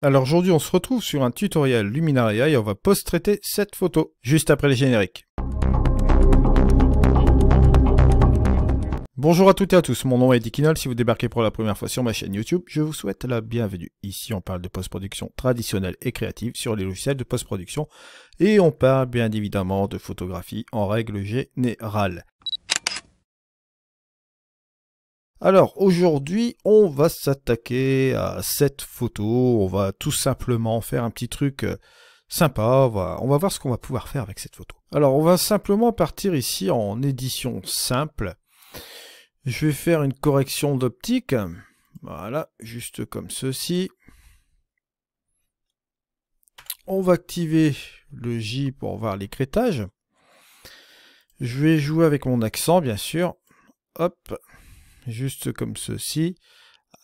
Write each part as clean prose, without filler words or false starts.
Alors aujourd'hui on se retrouve sur un tutoriel Luminaria et on va post-traiter cette photo, juste après les génériques. Bonjour à toutes et à tous, mon nom est Dikinol. Si vous débarquez pour la première fois sur ma chaîne YouTube, je vous souhaite la bienvenue. Ici on parle de post-production traditionnelle et créative sur les logiciels de post-production et on parle bien évidemment de photographie en règle générale. Alors aujourd'hui on va s'attaquer à cette photo, on va tout simplement faire un petit truc sympa, on va voir ce qu'on va pouvoir faire avec cette photo. Alors on va simplement partir ici en édition simple. Je vais faire une correction d'optique, voilà, juste comme ceci. On va activer le J pour voir l'écrêtage. Je vais jouer avec mon accent bien sûr, hop. Juste comme ceci,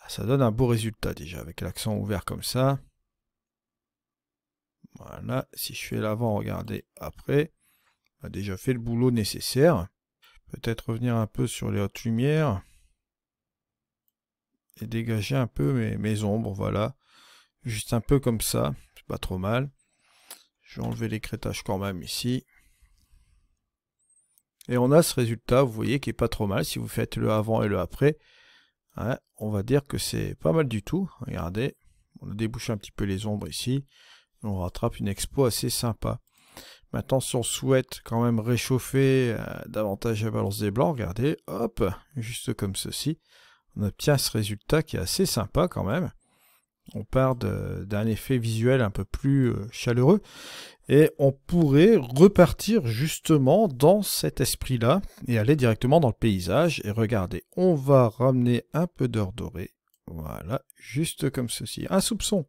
ça donne un beau résultat déjà avec l'accent ouvert comme ça. Voilà, si je fais l'avant, regardez après, on a déjà fait le boulot nécessaire. Peut-être revenir un peu sur les hautes lumières et dégager un peu mes ombres, voilà. Juste un peu comme ça, c'est pas trop mal. Je vais enlever l'écrêtage quand même ici. Et on a ce résultat, vous voyez, qui est pas trop mal si vous faites le avant et le après. Ouais, on va dire que c'est pas mal du tout. Regardez, on a débouché un petit peu les ombres ici. On rattrape une expo assez sympa. Maintenant, si on souhaite quand même réchauffer davantage la balance des blancs, regardez, hop, juste comme ceci. On obtient ce résultat qui est assez sympa quand même. On part d'un effet visuel un peu plus chaleureux. Et on pourrait repartir justement dans cet esprit-là et aller directement dans le paysage. Et regardez, on va ramener un peu d'or doré. Voilà, juste comme ceci. Un soupçon.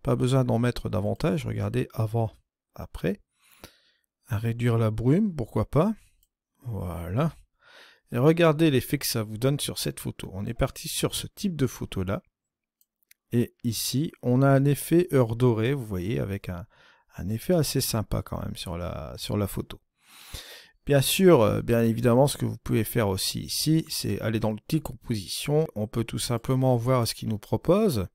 Pas besoin d'en mettre davantage. Regardez, avant, après. À réduire la brume, pourquoi pas. Voilà. Et regardez l'effet que ça vous donne sur cette photo. On est parti sur ce type de photo-là. Et ici, on a un effet heure dorée, vous voyez, avec un effet assez sympa quand même sur la photo. Bien sûr, bien évidemment, ce que vous pouvez faire aussi ici, c'est aller dans l'outil composition. On peut tout simplement voir ce qu'il nous propose,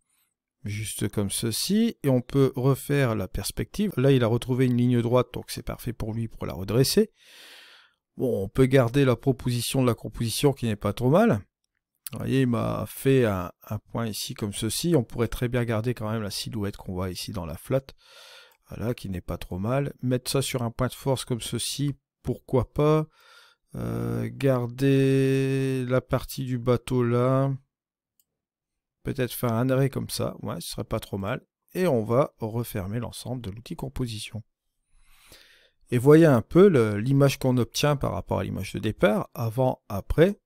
juste comme ceci, et on peut refaire la perspective. Là, il a retrouvé une ligne droite, donc c'est parfait pour lui pour la redresser. Bon, on peut garder la proposition de la composition qui n'est pas trop mal. Vous voyez, il m'a fait un point ici comme ceci. On pourrait très bien garder quand même la silhouette qu'on voit ici dans la flat. Voilà, qui n'est pas trop mal. Mettre ça sur un point de force comme ceci, pourquoi pas. Garder la partie du bateau là. Peut-être faire un arrêt comme ça. Ouais, ce serait pas trop mal. Et on va refermer l'ensemble de l'outil composition. Et voyez un peu l'image qu'on obtient par rapport à l'image de départ, avant, après.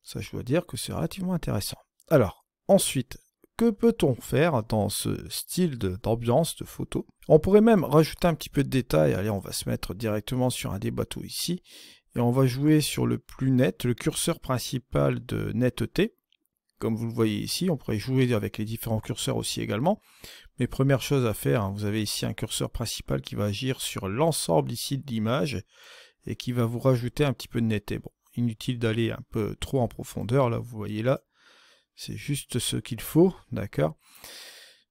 Ça, je dois dire que c'est relativement intéressant. Alors, ensuite, que peut-on faire dans ce style d'ambiance de photo? On pourrait même rajouter un petit peu de détails. Allez, on va se mettre directement sur un des bateaux ici. Et on va jouer sur le plus net, le curseur principal de netteté. Comme vous le voyez ici, on pourrait jouer avec les différents curseurs aussi également. Mais première chose à faire, hein, vous avez ici un curseur principal qui va agir sur l'ensemble ici de l'image et qui va vous rajouter un petit peu de netteté. Bon, inutile d'aller un peu trop en profondeur, là, vous voyez là. C'est juste ce qu'il faut, d'accord.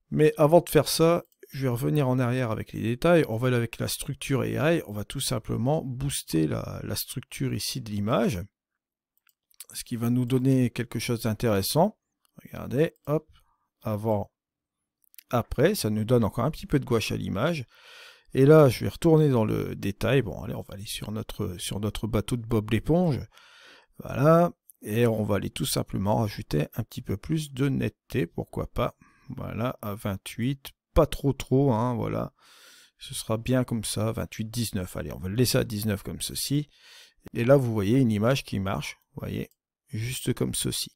Mais avant de faire ça, je vais revenir en arrière avec les détails. On va aller avec la structure AI. On va tout simplement booster la structure ici de l'image. Ce qui va nous donner quelque chose d'intéressant. Regardez, hop, avant, après. Ça nous donne encore un petit peu de gouache à l'image. Et là, je vais retourner dans le détail. Bon, allez, on va aller sur notre bateau de Bob l'éponge. Voilà. Et on va aller tout simplement rajouter un petit peu plus de netteté, pourquoi pas. Voilà, à 28, pas trop, hein, voilà. Ce sera bien comme ça, 28, 19. Allez, on va le laisser à 19 comme ceci. Et là, vous voyez une image qui marche, vous voyez, juste comme ceci.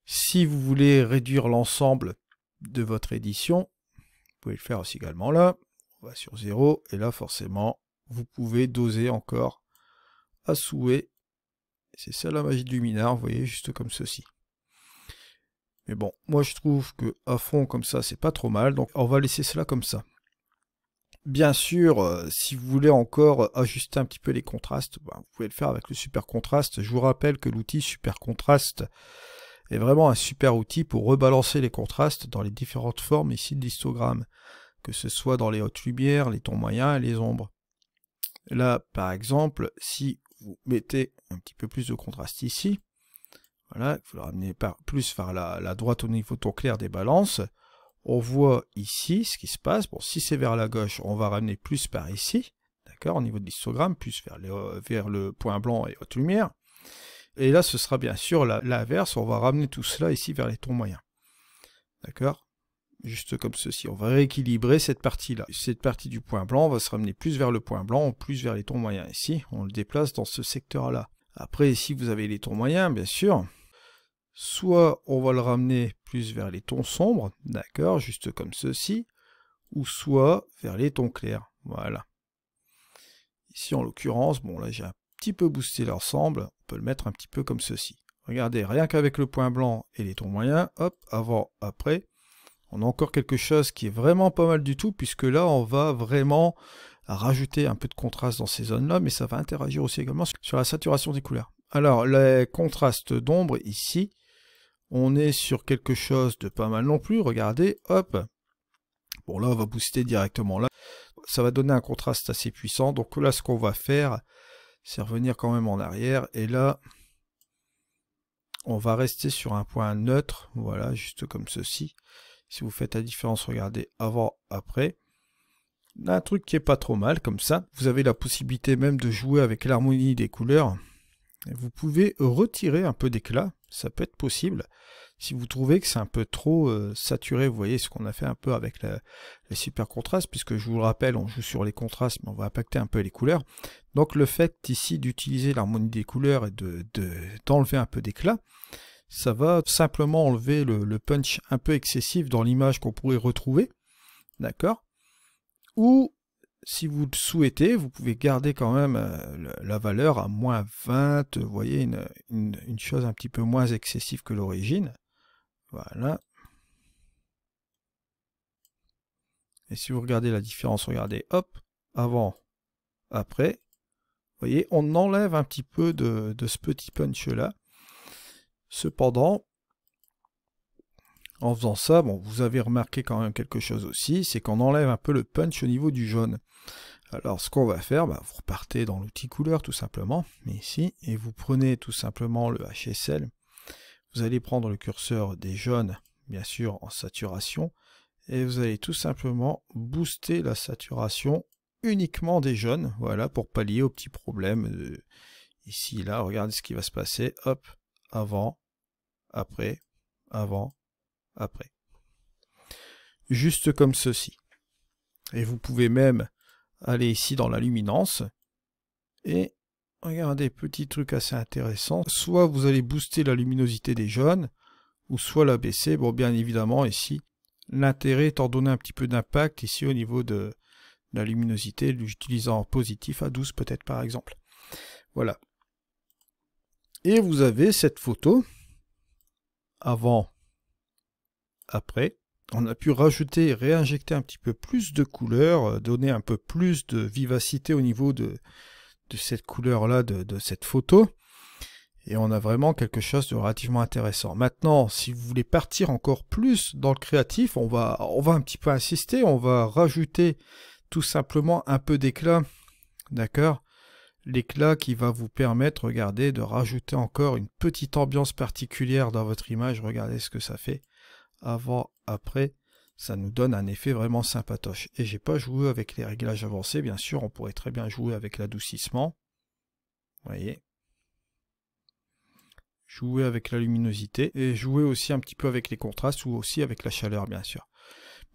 Si vous voulez réduire l'ensemble de votre édition, vous pouvez le faire aussi également là. On va sur 0, et là, forcément, vous pouvez doser encore à souhait. C'est ça la magie de Luminar, vous voyez, juste comme ceci. Mais bon, moi je trouve que à fond comme ça, c'est pas trop mal, donc on va laisser cela comme ça. Bien sûr, si vous voulez encore ajuster un petit peu les contrastes, ben, vous pouvez le faire avec le super contraste. Je vous rappelle que l'outil super contraste est vraiment un super outil pour rebalancer les contrastes dans les différentes formes ici de l'histogramme, que ce soit dans les hautes lumières, les tons moyens et les ombres. Là, par exemple, si vous mettez un petit peu plus de contraste ici, voilà, vous le ramenez plus vers la droite au niveau ton clair des balances, on voit ici ce qui se passe. Bon, si c'est vers la gauche, on va ramener plus par ici, d'accord, au niveau de l'histogramme, plus vers le point blanc et haute lumière. Et là, ce sera bien sûr l'inverse, on va ramener tout cela ici vers les tons moyens. D'accord? Juste comme ceci. On va rééquilibrer cette partie-là. Cette partie du point blanc, on va se ramener plus vers le point blanc, plus vers les tons moyens. Ici, on le déplace dans ce secteur-là. Après, ici, vous avez les tons moyens, bien sûr. Soit on va le ramener plus vers les tons sombres, d'accord, juste comme ceci, ou soit vers les tons clairs, voilà. Ici, en l'occurrence, bon là j'ai un petit peu boosté l'ensemble, on peut le mettre un petit peu comme ceci. Regardez, rien qu'avec le point blanc et les tons moyens, hop, avant, après, on a encore quelque chose qui est vraiment pas mal du tout, puisque là on va vraiment rajouter un peu de contraste dans ces zones-là, mais ça va interagir aussi également sur la saturation des couleurs. Alors, les contrastes d'ombre ici, on est sur quelque chose de pas mal non plus, regardez, hop. Bon là on va booster directement là. Ça va donner un contraste assez puissant, donc là ce qu'on va faire, c'est revenir quand même en arrière, et là, on va rester sur un point neutre, voilà, juste comme ceci. Si vous faites la différence, regardez, avant, après. Un truc qui est pas trop mal, comme ça. Vous avez la possibilité même de jouer avec l'harmonie des couleurs. Vous pouvez retirer un peu d'éclat, ça peut être possible. Si vous trouvez que c'est un peu trop saturé, vous voyez ce qu'on a fait un peu avec les super contrastes, puisque je vous le rappelle, on joue sur les contrastes, mais on va impacter un peu les couleurs. Donc le fait ici d'utiliser l'harmonie des couleurs et d'enlever un peu d'éclat, ça va simplement enlever le punch un peu excessif dans l'image qu'on pourrait retrouver, d'accord? Ou si vous le souhaitez, vous pouvez garder quand même la valeur à moins 20, vous voyez, une chose un petit peu moins excessive que l'origine. Voilà. Et si vous regardez la différence, regardez, hop, avant, après, vous voyez, on enlève un petit peu de ce petit punch-là. Cependant, en faisant ça, bon, vous avez remarqué quand même quelque chose aussi, c'est qu'on enlève un peu le punch au niveau du jaune. Alors ce qu'on va faire, vous repartez dans l'outil couleur tout simplement, mais ici, et vous prenez tout simplement le HSL, vous allez prendre le curseur des jaunes, bien sûr en saturation, et vous allez tout simplement booster la saturation uniquement des jaunes, voilà, pour pallier au petit problème. Ici, là, regardez ce qui va se passer, hop, avant, après, juste comme ceci. Et vous pouvez même aller ici dans la luminance et regardez, petit truc assez intéressant, soit vous allez booster la luminosité des jaunes ou soit la baisser. Bon, bien évidemment ici l'intérêt est en donner un petit peu d'impact ici au niveau de la luminosité, l'utilisant en positif à 12 peut-être par exemple. Voilà, et vous avez cette photo avant, après. On a pu rajouter et réinjecter un petit peu plus de couleurs, donner un peu plus de vivacité au niveau de cette couleur-là, de cette photo. Et on a vraiment quelque chose de relativement intéressant. Maintenant, si vous voulez partir encore plus dans le créatif, on va un petit peu insister, on va rajouter tout simplement un peu d'éclat, d'accord? L'éclat qui va vous permettre, regardez, de rajouter encore une petite ambiance particulière dans votre image. Regardez ce que ça fait. Avant, après, ça nous donne un effet vraiment sympatoche. Et j'ai pas joué avec les réglages avancés, bien sûr, on pourrait très bien jouer avec l'adoucissement. Vous voyez. Jouer avec la luminosité et jouer aussi un petit peu avec les contrastes ou aussi avec la chaleur, bien sûr.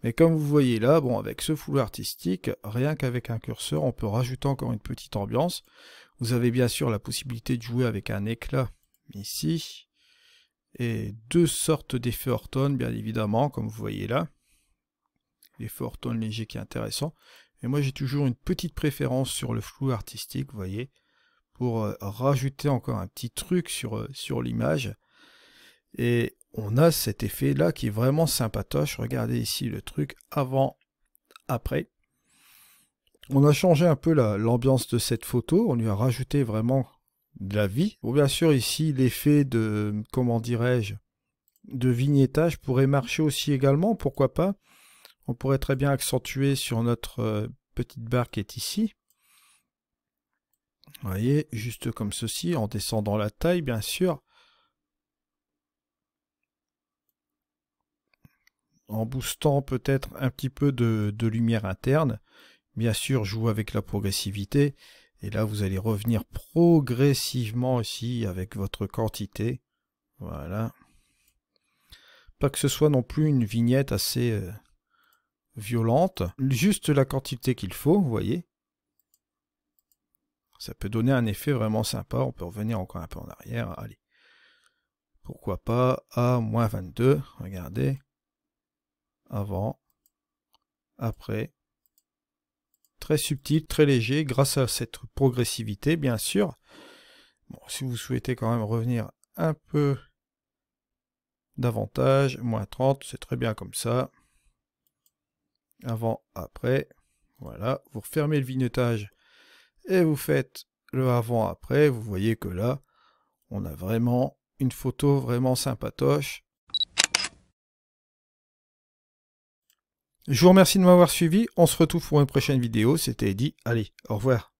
Mais comme vous voyez là, bon, avec ce flou artistique, rien qu'avec un curseur, on peut rajouter encore une petite ambiance. Vous avez bien sûr la possibilité de jouer avec un éclat ici. Et deux sortes d'effets Orton, bien évidemment, comme vous voyez là. L'effet Orton léger qui est intéressant. Et moi, j'ai toujours une petite préférence sur le flou artistique, vous voyez, pour rajouter encore un petit truc sur l'image. Et on a cet effet-là qui est vraiment sympatoche. Regardez ici le truc avant, après. On a changé un peu l'ambiance de cette photo. On lui a rajouté vraiment de la vie. Bon, bien sûr, ici, l'effet de, comment dirais-je, de vignettage pourrait marcher aussi également, pourquoi pas. On pourrait très bien accentuer sur notre petite barre qui est ici. Vous voyez, juste comme ceci, en descendant la taille, bien sûr. En boostant peut-être un petit peu de lumière interne. Bien sûr, jouer avec la progressivité. Et là, vous allez revenir progressivement aussi avec votre quantité. Voilà. Pas que ce soit non plus une vignette assez violente. Juste la quantité qu'il faut, vous voyez. Ça peut donner un effet vraiment sympa. On peut revenir encore un peu en arrière. Allez. Pourquoi pas à moins 22. Regardez. Avant. Après. Très subtil, très léger, grâce à cette progressivité, bien sûr. Bon, si vous souhaitez quand même revenir un peu davantage, moins 30, c'est très bien comme ça. Avant, après. Voilà. Vous refermez le vignettage et vous faites le avant-après. Vous voyez que là, on a vraiment une photo vraiment sympatoche. Je vous remercie de m'avoir suivi. On se retrouve pour une prochaine vidéo. C'était Eddy. Allez, au revoir.